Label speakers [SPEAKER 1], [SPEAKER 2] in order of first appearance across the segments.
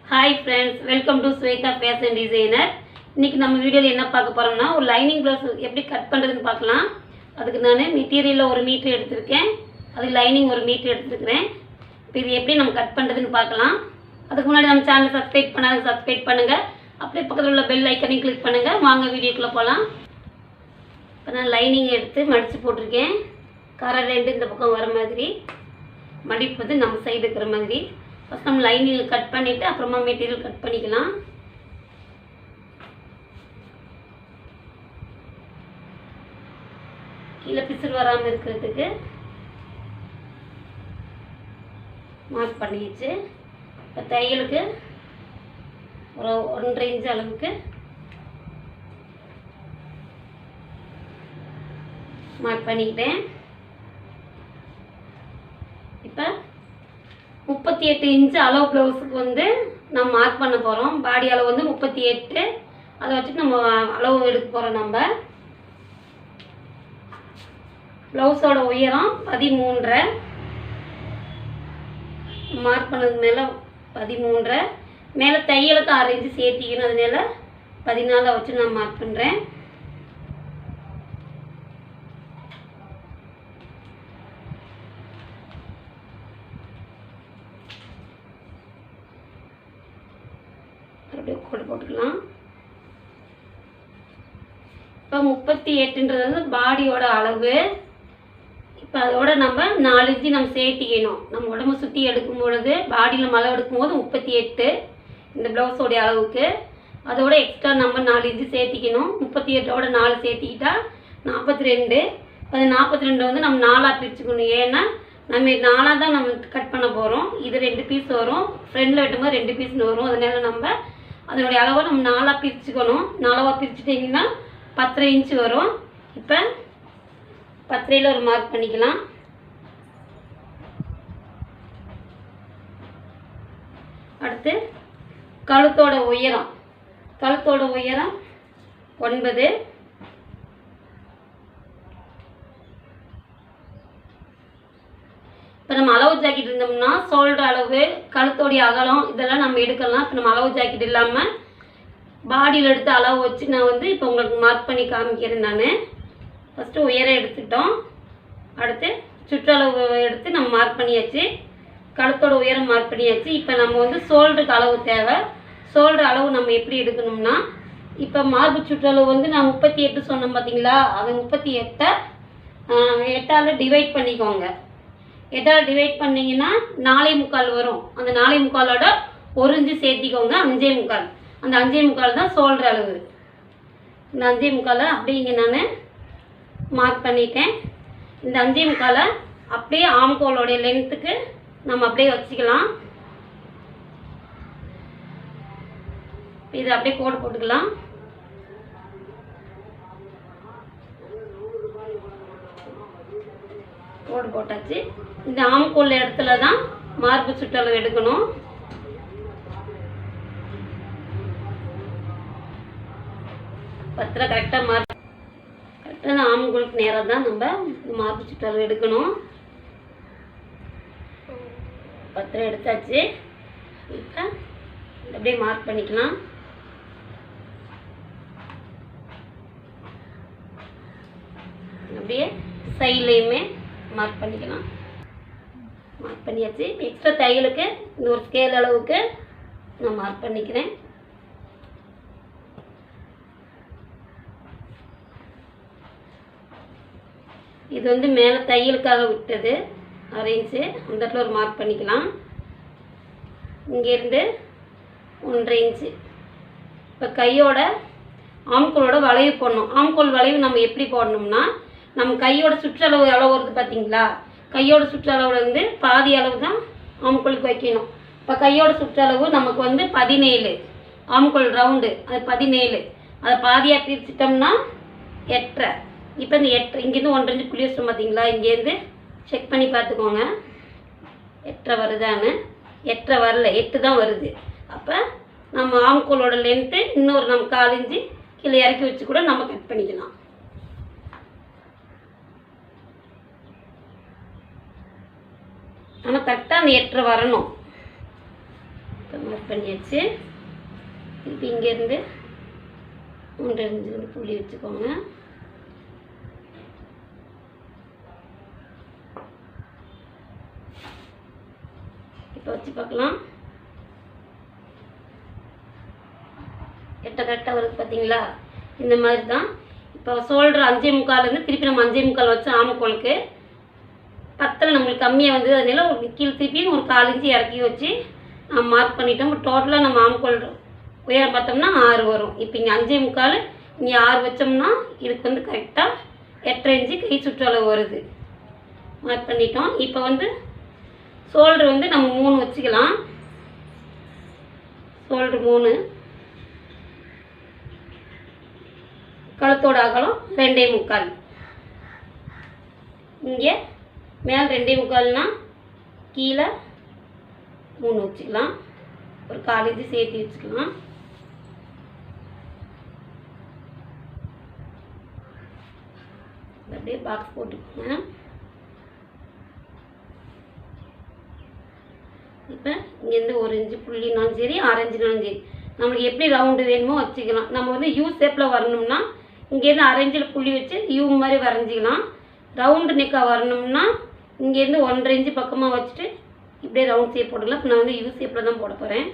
[SPEAKER 1] Hi friends, welcome to Shweta fashion designer. இன்னைக்கு நம்ம வீடியோல என்ன பார்க்க போறோம்னா ஒரு லைனிங் ப்ளவுஸ் எப்படி கட் பண்றதுன்னு பார்க்கலாம்। அதுக்கு நான் மெட்டீரியல்ல 1 மீட்டர் எடுத்துர்க்கேன், அது லைனிங் 1 மீட்டர் எடுத்துக்கிறேன்। இப்போ இது எப்படி நம்ம கட் பண்றதுன்னு பார்க்கலாம்। அதுக்கு முன்னாடி நம்ம சேனலை சப்ஸ்கிரைப் பண்ணாதவங்க சப்ஸ்கிரைப் பண்ணுங்க, அப்படியே பக்கத்துல உள்ள பெல் ஐகானையும் கிளிக் பண்ணுங்க। வாங்க வீடியோக்குள்ள போலாம்। இப்போ நான் லைனிங் எடுத்து மடிச்சு போட்டுருக்கேன், கரை ரெண்டு இந்த பக்கம் வர மாதிரி, மடிப்பு வந்து நம்ம சைடு இருக்கிற மாதிரி। ஃபர்ஸ்ட் நம்ம லைனிங் கட் பண்ணிட்டு அப்புறமா மெட்டீரியல் கட் பண்ணிக்கலாம்। கீழே பிசுறு வராமல் இருக்கிறதுக்கு மார்க் பண்ணிடுச்சு। இப்போ தையலுக்கு ஒரு 1.5 இன்ச் அளவுக்கு மார்க் பண்ணிக்கிட்டேன்। இப்போ 38 இன்ச் அளவு ப்ளவுஸுக்கு வந்து நம்ம மார்க் பண்ண போகிறோம்। பாடி அளவு வந்து 38, அதை வச்சுட்டு நம்ம அளவு எடுக்க போகிறோம்। நம்ம ப்ளவுஸோட உயரம் 13.5, மார்க் பண்ணது மேலே 13.5, மேலே தையலுக்கு 6 இன்ச்சு சேர்த்திக்கணும், அதனால 14 வச்சு நான் மார்க் பண்ணுறேன்। அப்படியே கோடு போட்டுக்கலாம்। இப்போ 38ன்றது வந்து பாடியோட அளவு। இப்போ அதோட நம்ம 4 இன்ச்சு நம்ம சேர்த்திக்கணும்। நம்ம உடம்பு சுற்றி எடுக்கும் பொழுது பாடியில் நம்ம அளவு எடுக்கும்போது 38 இந்த ப்ளவுஸோடைய அளவுக்கு, அதோட எக்ஸ்ட்ரா நம்ம 4 இன்ச்சு சேர்த்திக்கணும்। 38ஓட 4 சேர்த்திக்கிட்டா 42। அது 42 வந்து நம்ம 4ஆக பிரிச்சுக்கணும், ஏன்னா நம்ம 4ஆக தான் நம்ம கட் பண்ண போகிறோம்। இது 2 பீஸ் வரும், ஃப்ரெண்டில் வெட்டும்போது 2 பீஸ்னு வரும், அதனால நம்ம அதனுடைய அளவை நம்ம 4ஆக பிரிச்சுக்கணும்। 4ஆக பிரிச்சுட்டிங்கன்னா 10.5 இன்ச்சு வரும்। இப்போ 10ல் ஒரு மார்க் பண்ணிக்கலாம்। அடுத்து கழுத்தோட உயரம், கழுத்தோட உயரம் 9। இப்போ நம்ம அளவு ஜாக்கெட் இருந்தோம்னா ஷோல்டர் அளவு, கழுத்தோடைய அகலம் இதெல்லாம் நம்ம எடுக்கலாம்। இப்போ நம்ம அளவு ஜாக்கெட் இல்லாமல் பாடியில் எடுத்து அளவு வச்சு நான் வந்து இப்போ உங்களுக்கு மார்க் பண்ணி காமிக்கிறேன்। நான் ஃபஸ்ட்டு உயரம் எடுத்துக்கிட்டோம், அடுத்து சுற்றளவு எடுத்து நம்ம மார்க் பண்ணியாச்சு, கழுத்தோட உயரம் மார்க் பண்ணியாச்சு। இப்போ நம்ம வந்து ஷோல்டருக்கு அளவு தேவை। ஷோல்டர் அளவு நம்ம எப்படி எடுக்கணும்னா, இப்போ மார்பு சுற்றளவு வந்து நான் 38 சொன்னேன் பார்த்தீங்களா, அது 38 8ஆல் டிவைட் பண்ணிக்கோங்க। 8ஆல் டிவைட் பண்ணிங்கன்னா 4.25 வரும்। அந்த 4.25ஓட 1 இன்ச்சு சேர்த்திக்கோங்க, 5.25। அந்த 5.25 தான் ஷோல்டர் அளவு। இந்த 5.25 அப்படியே இங்கே நான் மார்க் பண்ணிட்டேன்। இந்த 5.25 அப்படியே ஆம்கோலோடைய லென்த்துக்கு நம்ம அப்படியே வச்சுக்கலாம்। இது அப்படியே கோடு போட்டுக்கலாம்। கோடு போட்டாச்சு। இந்த ஆம்கோல் இடத்துல தான் மார்பு சுற்றளவு எடுக்கணும்। பத்திரம் கரெக்டாக மார்க் கரெக்டாக ஆம்கோலுக்கு நேரம் தான் நம்ம மார்பு சுற்றளவு எடுக்கணும்। பத்திரம் எடுத்தாச்சு। இப்போ அப்படியே மார்க் பண்ணிக்கலாம்। அப்படியே சைட்லையுமே மார்க் பண்ணிக்கலாம்। மார்க் பண்ணியாச்சு। எக்ஸ்ட்ரா தையலுக்கு இந்த ஒரு ஸ்கேல் அளவுக்கு நான் மார்க் பண்ணிக்கிறேன்। இது வந்து மேலே தையலுக்காக விட்டது 6 இன்ச்சு, அந்த இடத்துல ஒரு மார்க் பண்ணிக்கலாம்। இங்கேருந்து 1.5 இன்ச்சு। இப்போ கையோட ஆம்கோலோட வளைவு போடணும்। ஆம்கோல் வளைவு நம்ம எப்படி போடணும்னா, நம்ம கையோட சுற்றளவு எவ்வளோ வருது பார்த்தீங்களா, கையோட சுற்றளவுல இருந்து பாதி அளவு தான் ஆம்கோலுக்கு வைக்கணும்। இப்போ கையோட சுற்றளவு நமக்கு வந்து 17, ஆம்கோல் ரவுண்டு அது 17, அதை பாதியாக பிரிச்சிட்டோம்னா 8.5। இப்போ இந்த 8 இங்கேருந்து 1.5 இன்ச்சு புள்ளி வச்சிட்டோம் பார்த்தீங்களா, இங்கேருந்து செக் பண்ணி பார்த்துக்கோங்க 8.5 வருதான்னு। 8.5 வரல, 8 தான் வருது। அப்போ நம்ம ஆம்கோலோட லென்த்து இன்னொரு நம்ம 1/4 இன்ச்சு கீழே இறக்கி வச்சு கூட நம்ம கட் பண்ணிக்கலாம்। ஆனால் கரெக்டாக அந்த 8.5 வரணும்। மார்க் பண்ணியாச்சு. திருப்பி இங்கேருந்து 3 இன்ச்சு புள்ளி வச்சுக்கோங்க. இப்போ வச்சு பார்க்கலாம். எட்ட கரெக்டாக வருது பார்த்தீங்களா? இந்த மாதிரி தான். இப்போ ஷோல்டர் 5.25 திருப்பி நம்ம 5.25 வச்சு ஆம்கோலுக்கு பத்தில் நம்மளுக்கு கம்மியாக வந்து அதனால ஒரு கீழே திருப்பி ஒரு 1/4 இன்ச்சு இறக்கி வச்சு நம்ம மார்க் பண்ணிட்டோம். டோட்டலாக நம்ம ஆம்கோல் உயரம் பார்த்தோம்னா 6 வரும். இப்போ இங்கே 5.25 இங்கே 6 வச்சோம்னா இதுக்கு வந்து கரெக்டாக 8.5 இன்ச்சு கை சுற்றளவு வருது. மார்க் பண்ணிட்டோம். இப்போ வந்து ஷோல்டர் வந்து நம்ம 3 வச்சுக்கலாம். ஷோல்டர் 3, கழுத்தோட அகலம் 2.25. இங்கே மேல் 2.25னா கீழே 3 வச்சுக்கலாம். ஒரு 1/4 இன்ச்சு சேர்த்து வச்சுக்கலாம். அப்படியே பாக்ஸ் போட்டுக்கோங்க. இப்போ இங்கேருந்து 1 இன்ச்சு புள்ளினாலும் சரி, 6 இன்ச்சுனாலும் சரி, நம்மளுக்கு எப்படி ரவுண்டு வேணுமோ வச்சுக்கலாம். நம்ம வந்து யூ ஷேப்பில் வரணும்னா இங்கேருந்து 1/2 இன்ச்சில் புள்ளி வச்சு யூ மாதிரி வரைஞ்சிக்கலாம். ரவுண்டு நெக்காக வரணும்னா இங்கேருந்து 1.5 இன்ச்சு பக்கமாக வச்சுட்டு இப்படியே ரவுண்ட் ஷேப் போட்டுக்கலாம். இப்போ நான் வந்து யூ ஷேப்பில் தான் போட போகிறேன்.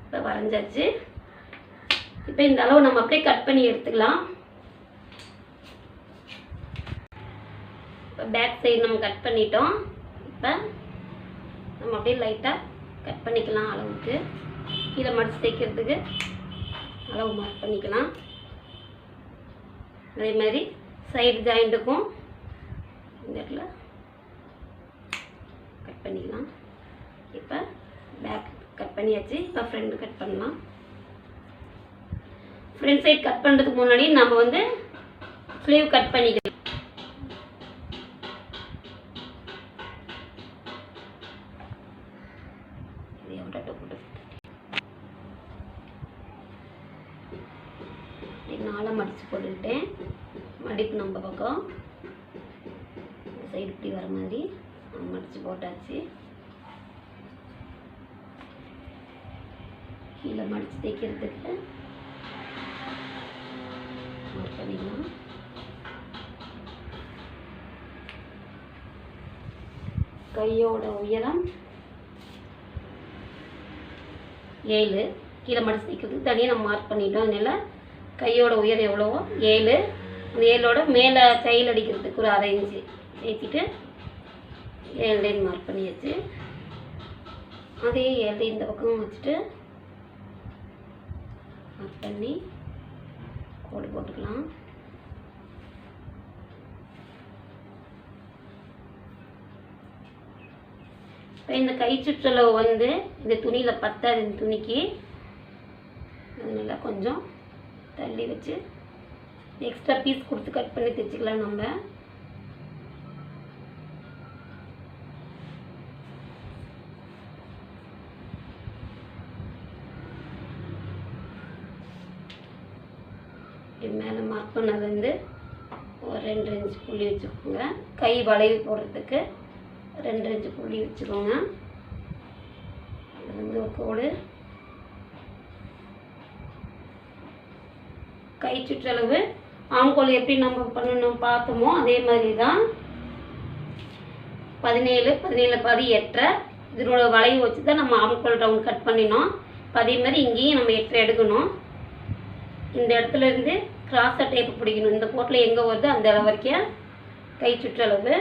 [SPEAKER 1] இப்போ வரைஞ்சாச்சு. இப்போ இந்த அளவு நம்ம அப்படியே கட் பண்ணி எடுத்துக்கலாம். இப்போ பேக் சைடு நம்ம கட் பண்ணிட்டோம். இப்போ நம்ம அப்படியே லைட்டாக கட் பண்ணிக்கலாம். அளவுக்கு கீழே மடித்து தைக்கிறதுக்கு அளவு மார்க் பண்ணிக்கலாம். அதே மாதிரி சைடு ஜாயிண்ட்டுக்கும் இந்த இடத்துல கட் பண்ணிக்கலாம். இப்போ பேக் கட் பண்ணியாச்சு. இப்போ ஃப்ரண்ட் கட் பண்ணலாம். ஃப்ரண்ட் சைடு கட் பண்ணுறதுக்கு முன்னாடி நம்ம வந்து ஸ்லீவ் கட் பண்ணிக்கலாம். நாளாக மடித்து போட்டுக்கிட்டேன். மடிப்பு நம்ம பக்கம் இந்த சைடு இப்படி வர மாதிரி மடித்து போட்டாச்சு. கீழே மடித்து தைக்கிறதுக்கு மார்க் பண்ணிக்கலாம். கையோட உயரம் 7. கீழே மடித்து தைக்கிறதுக்கு தனியாக நம்ம மார்க் பண்ணிட்டோம். அதனால கையோட உயரம் எவ்வளவோ 7. அந்த 7ஓட மேலே கையில் அடிக்கிறதுக்கு ஒரு 1/2 இன்ச்சு சேர்த்திட்டு 7 லைன் மார்க் பண்ணியாச்சு. அதே 7 இந்த பக்கம் வச்சுட்டு மார்க் பண்ணி கோடு போட்டுக்கலாம். இப்போ இந்த கை சுற்றளவு வந்து இந்த துணியில் பத்தாது. இந்த துணிக்கு அதனால கொஞ்சம் தள்ளி வச்சு எக்ஸ்ட்ரா பீஸ் கொடுத்து கட் பண்ணி தைச்சிக்கலாம். நம்ம மேலே மார்க் பண்ணதுலேருந்து ஒரு 2 இன்ச்சு புள்ளி வச்சுக்கோங்க. கை வளைவு போடுறதுக்கு 2 இன்ச்சு புள்ளி வச்சுக்கோங்க. அது வந்து ஒரு கோடு. கை சுற்றளவு ஆம்கோல் எப்படி நம்ம பண்ணணும் பார்த்தோமோ அதே மாதிரி தான். 17 பாதி 8. இதனோட வளைவு வச்சு தான் நம்ம ஆம்கோல் ரவுண்ட் கட் பண்ணினோம். அதே மாதிரி இங்கேயும் நம்ம 8 எடுக்கணும். இந்த இடத்துல இருந்து கிராஸாக டேப்பு பிடிக்கணும். இந்த கோட்டில் எங்கே வருதோ அந்த அளவு வரைக்கும் கை சுற்றளவு.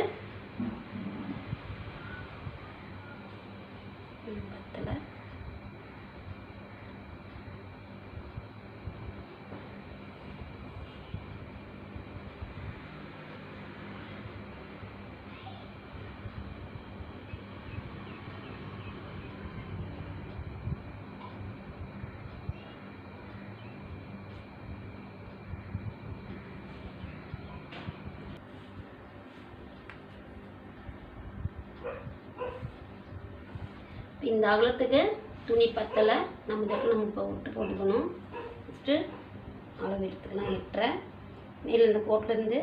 [SPEAKER 1] இந்த அகலத்துக்கு துணி பத்தலை. நம்ம இடத்துல நம்ம இப்போ விட்டு போட்டுக்கணும். ஃபஸ்ட்டு அளவு எடுத்துக்கலாம். 8.5 மேலே இந்த கோட்டிலேருந்து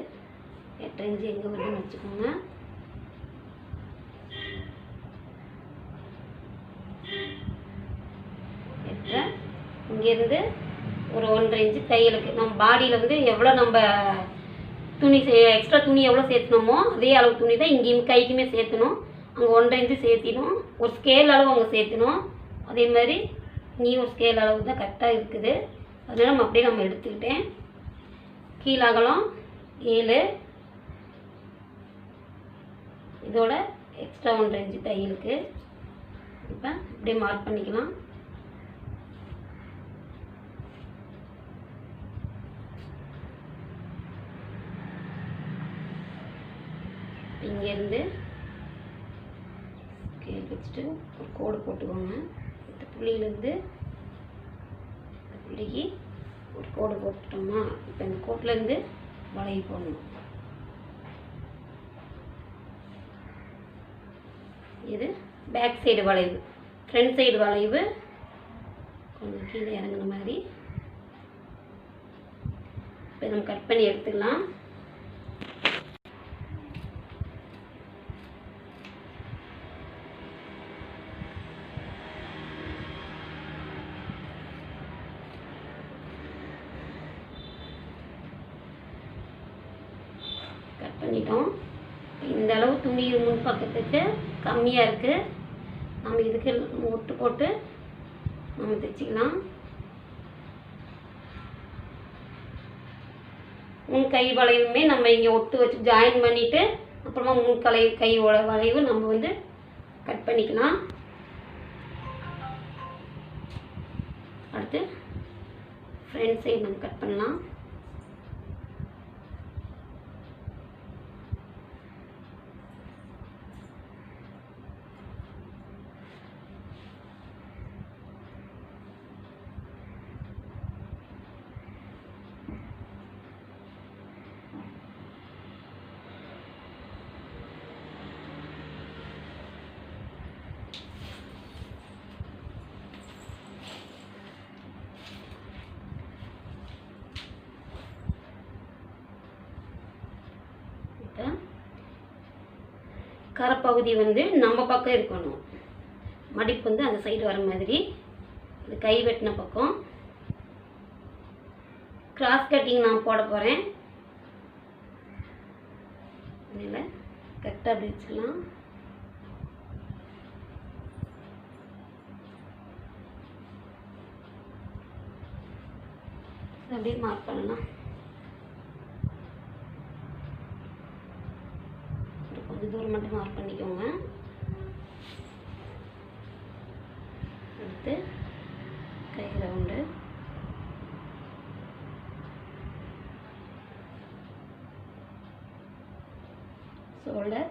[SPEAKER 1] 8 இன்ச்சு எங்கே வருதுன்னு வச்சுக்கோங்க. இங்கேருந்து ஒரு 1.5 இன்ச்சு தையலுக்கு நம்ம பாடியில் வந்து எவ்வளோ நம்ம துணி எக்ஸ்ட்ரா துணி எவ்வளோ சேர்த்துனோமோ அதே அளவு துணி தான் இங்கேயும் கைக்குமே சேர்த்தணும். அங்கே 1.5 இன்ச்சு சேர்த்தினோம். ஒரு ஸ்கேல் அளவு அங்கே சேர்த்தணும். அதே மாதிரி நீ ஒரு ஸ்கேல் அளவு தான் கரெக்டாக இருக்குது. அதனால் நம்ம அப்படியே நம்ம எடுத்துக்கிட்டேன். கீழாகலாம் 7, இதோட எக்ஸ்ட்ரா 1.5 இன்ச்சு தையலுக்கு இப்போ அப்படியே மார்க் பண்ணிக்கலாம். இங்கேருந்து ஸ்கேல் வச்சுட்டு ஒரு கோடு போட்டுக்கோங்க. இந்த புள்ளியிலேருந்து இந்த புள்ளிக்கு ஒரு கோடு போட்டுட்டோமா, இப்போ இந்த கோட்டிலேருந்து வளைவு போடணும். இது பேக் சைடு வளைவு, ஃப்ரண்ட் சைடு வளைவு கொஞ்சம் கீழே இறங்குன மாதிரி இப்போ நம்ம கட் பண்ணி எடுத்துக்கலாம். கட் பண்ணிட்டோம். இந்த அளவு துணி முன் பக்கத்துக்கு கம்மியாக இருக்குது. நம்ம இதுக்கு ஒட்டு போட்டு நம்ம தைச்சிக்கலாம். முன் கை வளைவுமே நம்ம இங்கே ஒட்டு வச்சு ஜாயின் பண்ணிவிட்டு அப்புறமா முன் கையோட வளைவு நம்ம வந்து கட் பண்ணிக்கலாம். அடுத்து ஃப்ரண்ட் சைடு நம்ம கட் பண்ணலாம். கரைப்பகுதி வந்து நம்ம பக்கம் இருக்கணும். மடிப்பு வந்து அந்த சைடு வர மாதிரி. இது கை வெட்டின பக்கம். கிராஸ் கட்டிங் நான் போட போகிறேன். இதில் கரெக்டாக அப்படி வச்சுக்கலாம். அப்படியே மார்க் பண்ணலாம். கொஞ்சம் தூரம் மட்டும் மார்க் பண்ணிக்கோங்க. அடுத்து கை ரவுண்டு, ஷோல்டர்,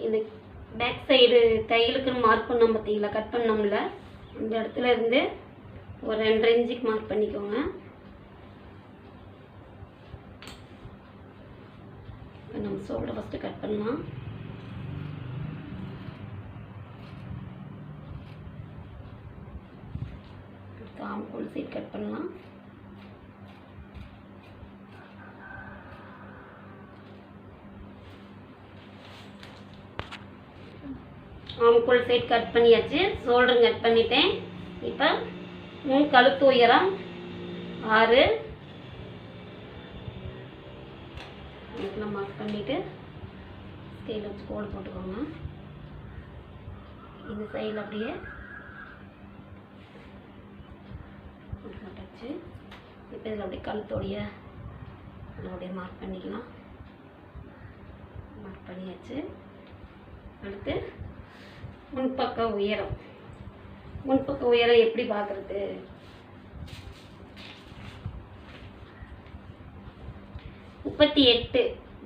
[SPEAKER 1] இது பேக் சைடு தையலுக்குன்னு மார்க் பண்ணோம் பார்த்தீங்களா, கட் பண்ணோம்ல, அந்த இடத்துல இருந்து ஒரு 2.5 இன்ச்சுக்கு மார்க் பண்ணிக்கோங்க. நம்ம ஷோல்டர் ஃபஸ்ட்டு கட் பண்ணலாம். ஆம்கோல் சைடு கட் பண்ணலாம். ஆம்கோல் சைடு கட் பண்ணியாச்சு. ஷோல்டர் கட் பண்ணிட்டேன். இப்போ முன் கழுத்து உயரம் 6 இதெல்லாம் மார்க் பண்ணிவிட்டு ஸ்கேல் வச்சு கோடு போட்டுக்கோங்க. இந்த சைடில் அப்படியே போட்டாச்சு. இப்போ இதில் அப்படியே கழுத்தோடைய அதோடைய மார்க் பண்ணிக்கலாம். மார்க் பண்ணியாச்சு. அடுத்து முன்பக்க உயரம். முன்பக்க உயரம் எப்படி பார்க்குறது? முப்பத்தி 8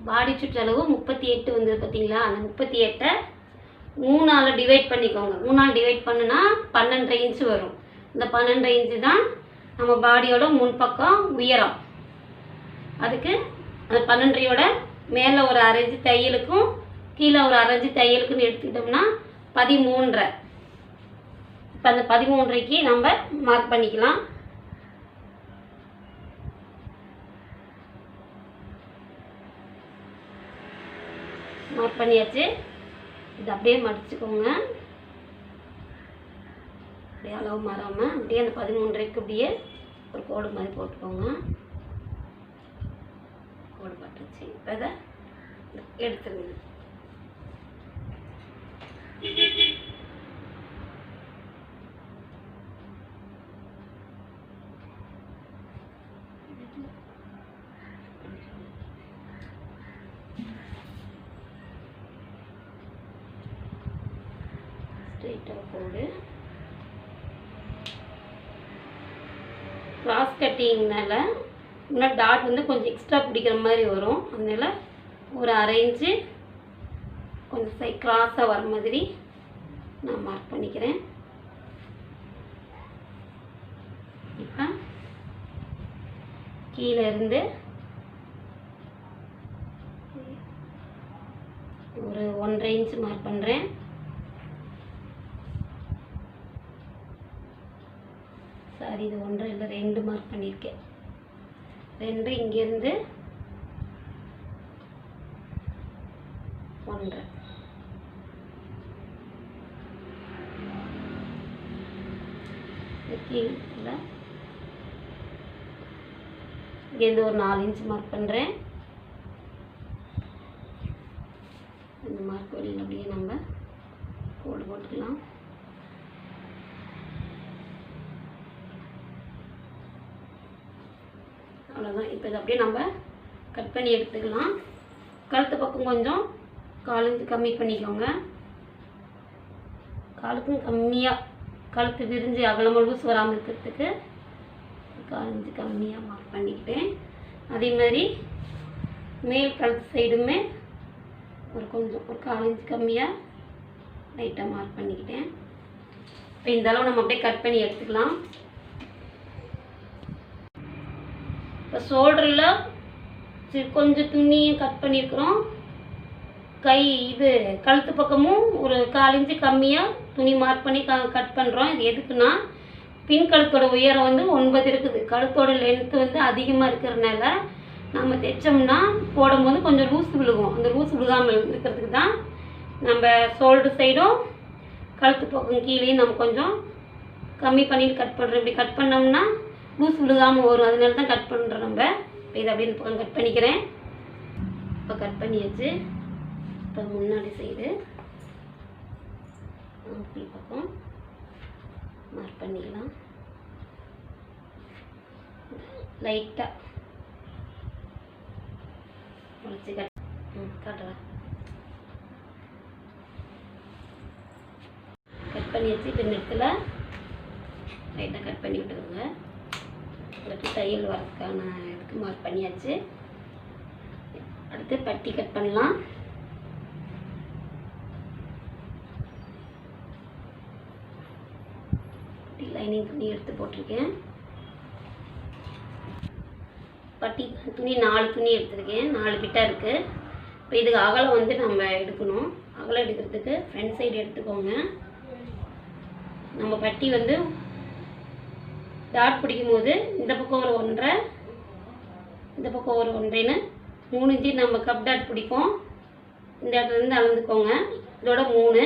[SPEAKER 1] பாடி சுற்றளவு 38 வந்தது பார்த்தீங்களா? அந்த 38 3ஆல் டிவைட் பண்ணிக்கோங்க. 3ஆல் டிவைட் பண்ணுனா 12.5 இன்ச்சு வரும். இந்த 12.5 இன்ச்சு தான் நம்ம பாடியோட முன்பக்கம் உயரம். அதுக்கு அந்த 12.5யோட மேலே ஒரு 1/2 இன்ச்சு தையலுக்கும் கீழே ஒரு 1/2 இன்ச்சு தையலுக்குன்னு எடுத்துக்கிட்டோம்னா 13.5. இப்போ அந்த 13.5க்கு நம்ம மார்க் பண்ணிக்கலாம். மார்க் பண்ணியாச்சு. இது அப்படியே மடிச்சுக்கோங்க. அப்படியே அளவு மாறாமல் அப்படியே அந்த 13.5க்கு அப்படியே ஒரு கோடு மாதிரி போட்டுக்கோங்க. கோடு பட்டுச்சு. இப்போ அதை எடுத்துருங்க. ஸ்ட்ரெயிட்டாக கோடு. கிராஸ் கட்டிங்னால இன்னும் டாட் வந்து கொஞ்சம் எக்ஸ்ட்ரா பிடிக்கிற மாதிரி வரும். அதனால ஒரு 1/2 இன்ச்சு கொஞ்சம் கிராஸாக வர மாதிரி நான் மார்க் பண்ணிக்கிறேன். இப்போ கீழே இருந்து ஒரு 1.5 இன்ச்சு மார்க் பண்ணுறேன். சாரி, இது 1 இல்லை 2 மார்க் பண்ணியிருக்கேன். 2 இங்கேருந்து 1.5. கீழே இங்கேருந்து ஒரு 4 இன்ச்சு மார்க் பண்ணுறேன். இந்த மார்க் வழியில் அப்படியே நம்ம கோடு போட்டுக்கலாம். அவ்வளோதான். இப்போ இதை அப்படியே நம்ம கட் பண்ணி எடுத்துக்கலாம். கழுத்து பக்கம் கொஞ்சம் 1/4 இன்ச்சு கம்மி பண்ணிக்கோங்க. காலுக்கும் கம்மியாக கழுத்து விரிஞ்சு அகலமாக லூஸ் வராமல் இருக்கிறதுக்கு 1/4 இன்ச்சு கம்மியாக மார்க் பண்ணிக்கிட்டேன். அதே மாதிரி மேல் கழுத்து சைடுமே ஒரு 1/4 இன்ச்சு கம்மியாக லைட்டாக மார்க் பண்ணிக்கிட்டேன். இப்போ இந்த அளவு நம்ம அப்படியே கட் பண்ணி எடுத்துக்கலாம். இப்போ ஷோல்டரில் கொஞ்சம் துணியும் கட் பண்ணியிருக்கிறோம். கை இது கழுத்து பக்கமும் ஒரு 1/4 இன்ச்சு கம்மியாக துணி மார்க் பண்ணி கட் பண்ணுறோம். இது எதுக்குன்னா பின் கழுத்தோட உயரம் வந்து 9 இருக்குது. கழுத்தோட லென்த்து வந்து அதிகமாக இருக்கிறதுனால நம்ம தைச்சோம்னா போடும்போது கொஞ்சம் லூஸ் விழுகும். அந்த லூஸ் விழுகாமல் இருக்கிறதுக்கு தான் நம்ம ஷோல்டர் சைடும் கழுத்து பக்கம் கீழேயும் நம்ம கொஞ்சம் கம்மி பண்ணிட்டு கட் பண்ணுறோம். இப்படி கட் பண்ணோம்னா லூஸ் விழுகாமல் வரும். அதனால தான் கட் பண்ணுறோம் நம்ம. இப்போ இதை அப்படியே இந்த பக்கம் கட் பண்ணிக்கிறேன். இப்போ கட் பண்ணியாச்சு. இப்போ முன்னாடி சைடு ஆம்பிள் பக்கம் மார்க் பண்ணிக்கலாம். லைட்டாக முடிச்சு காட்டுறேன். கட் பண்ணியாச்சு. இப்போ இந்த இடத்துல லைட்டாக கட் பண்ணி விட்டுருங்க. அடுத்து தையல் வரதுக்கான இதுக்கு மார்க் பண்ணியாச்சு. அடுத்து பட்டி கட் பண்ணலாம். லைனிங் துணி எடுத்து போட்டிருக்கேன். பட்டி துணி 4 துணி எடுத்திருக்கேன். 4 பிட்டாக இருக்குது. இப்போ இதுக்கு அகலம் வந்து நம்ம எடுக்கணும். அகலம் எடுக்கிறதுக்கு ஃப்ரண்ட் சைடு எடுத்துக்கோங்க. நம்ம பட்டி வந்து டாட் பிடிக்கும் போது இந்த பக்கம் ஒரு 1.5, இந்த பக்கம் ஒரு 1.5ன்னு 3 இன்ச்சு நம்ம கப் டாட் பிடிப்போம். இந்த இடத்துலேருந்து அளந்துக்கோங்க. இதோட 3,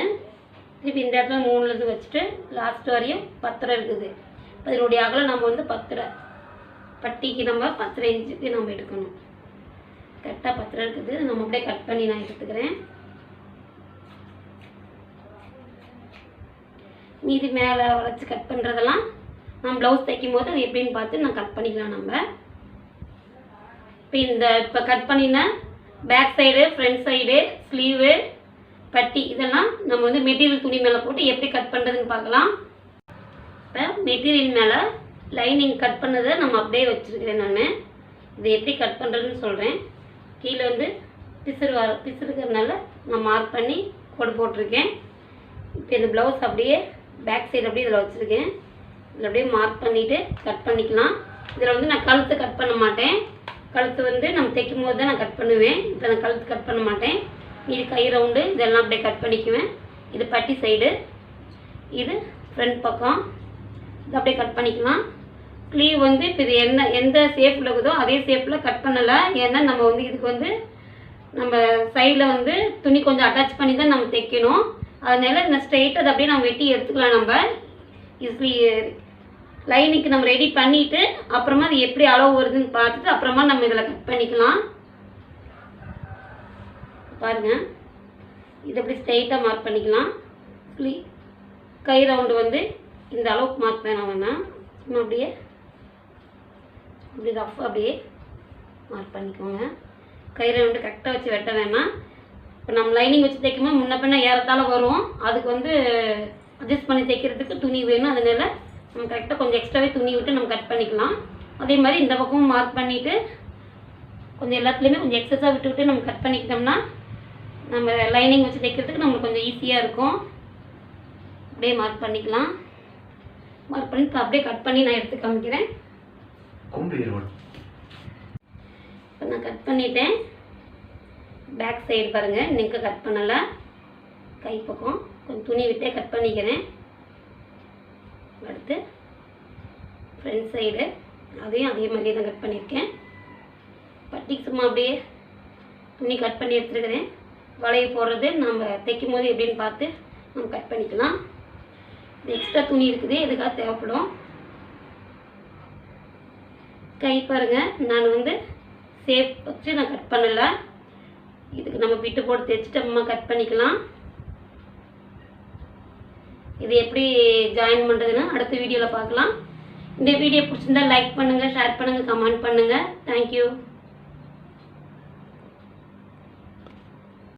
[SPEAKER 1] திருப்பி இந்த இடத்துல 3லேருந்து வச்சுட்டு லாஸ்ட் வரையும் 10.5 இருக்குது. அதனுடைய அகலம் நம்ம வந்து 10.5, பட்டிக்கு நம்ம 10.5 இன்ச்சுக்கு நம்ம எடுக்கணும். கரெக்டாக 10.5 இருக்குது. நம்ம அப்படியே கட் பண்ணி நான் எடுத்துக்கிறேன். மீதி மேலே வளைச்சி கட் பண்ணுறதெல்லாம் நான் ப்ளவுஸ் தைக்கும் போது அது எப்படின்னு பார்த்து நான் கட் பண்ணிக்கலாம். நம்ம இப்போ கட் பண்ணினா back side, front side, sleeve, பட்டி இதெல்லாம் நம்ம வந்து மெட்டீரியல் துணி மேலே போட்டு எப்படி கட் பண்ணுறதுன்னு பார்க்கலாம். இப்போ மெட்டீரியல் மேலே லைனிங் கட் பண்ணதை நம்ம அப்படியே வச்சுருக்கிறேன். நான் இதை எப்படி கட் பண்ணுறதுன்னு சொல்கிறேன். கீழே வந்து பிசுறுக்கிறதுனால நான் மார்க் பண்ணி கோடு போட்டிருக்கேன். இப்போ இந்த ப்ளவுஸ் அப்படியே பேக் சைடு அப்படியே இதில் வச்சுருக்கேன். இதில் அப்படியே மார்க் பண்ணிவிட்டு கட் பண்ணிக்கலாம். இதில் வந்து நான் கழுத்து கட் பண்ண மாட்டேன். கழுத்து வந்து நம்ம தைக்கும் போது தான் நான் கட் பண்ணுவேன். இப்போ நான் கழுத்து கட் பண்ண மாட்டேன். இது கை ரவுண்டு இதெல்லாம் அப்படியே கட் பண்ணிக்குவேன். இது பட்டி சைடு, இது ஃப்ரண்ட் பக்கம், இது அப்படியே கட் பண்ணிக்கலாம். ஸ்லீவ் வந்து இப்போ இது எந்த ஷேப்பில் இருக்குதோ அதே ஷேப்பில் கட் பண்ணலை. ஏன்னா நம்ம வந்து இதுக்கு வந்து நம்ம சைடில் வந்து துணி கொஞ்சம் அட்டாச் பண்ணி தான் நம்ம தைக்கணும். அதனால இந்த ஸ்ட்ரெயிட் அதை அப்படியே நம்ம வெட்டி எடுத்துக்கலாம். நம்ம ஈஸிலி லைனிங்க்கு நம்ம ரெடி பண்ணிவிட்டு அப்புறமா அது எப்படி அளவு வருதுன்னு பார்த்துட்டு அப்புறமா நம்ம இதில் கட் பண்ணிக்கலாம். பாருங்கள், இதை அப்படி ஸ்ட்ரெயிட்டாக மார்க் பண்ணிக்கலாம். கை ரவுண்டு வந்து இந்த அளவுக்கு மார்க் வேணாம், சும்மா அப்படியே இப்படி ரஃப் அப்படியே மார்க் பண்ணிக்கோங்க. கை ரவுண்டு கரெக்டாக வச்சு வெட்ட வேணாம். இப்போ நம்ம லைனிங் வச்சு தைக்கும்போது முன்ன பின்ன ஏறத்தால வரும். அதுக்கு வந்து அட்ஜஸ்ட் பண்ணி தைக்கிறதுக்கு துணி வேணும். அதனால நம்ம கரெக்டாக கொஞ்சம் எக்ஸ்ட்ராவே துணி விட்டு நம்ம கட் பண்ணிக்கலாம். அதே மாதிரி இந்த பக்கமும் மார்க் பண்ணிவிட்டு கொஞ்சம் எல்லாத்துலேயுமே கொஞ்சம் எக்ஸஸாக விட்டு விட்டு நம்ம கட் பண்ணிக்கிட்டோம்னா நம்ம லைனிங் வச்சு தைக்கிறதுக்கு நம்மளுக்கு கொஞ்சம் ஈஸியாக இருக்கும். அப்படியே மார்க் பண்ணிக்கலாம். மார்க் பண்ணி அப்படியே கட் பண்ணி நான் எடுத்து காமிக்கிறேன். இப்போ நான் கட் பண்ணிட்டேன். பேக் சைடு பாருங்கள், நெக்கை கட் பண்ணலை. கை பக்கம் கொஞ்சம் துணி விட்டே கட் பண்ணிக்கிறேன். அடுத்து ஃப்ரண்ட் சைடு அதையும் அதே மாதிரி தான் கட் பண்ணியிருக்கேன். பட்டிக்கு சும்மா அப்படியே துணி கட் பண்ணி எடுத்துருக்கிறேன். வளைய போடுறது நம்ம தைக்கும் போது எப்படின்னு பார்த்து நம்ம கட் பண்ணிக்கலாம். எக்ஸ்ட்ரா துணி இருக்குது, எதுக்காக தேவைப்படும். கை பாருங்கள், நான் வந்து சேப் வச்சு நான் கட் பண்ணலை. இதுக்கு நம்ம பிட்டு போட்டு தைச்சிட்டு அம்மா கட் பண்ணிக்கலாம். இது எப்படி ஜாயின் பண்ணுறதுன்னா அடுத்த வீடியோவில் பார்க்கலாம். இந்த வீடியோ பிடிச்சிருந்தா லைக் பண்ணுங்கள், ஷேர் பண்ணுங்கள், கமெண்ட் பண்ணுங்கள். தேங்க்யூ.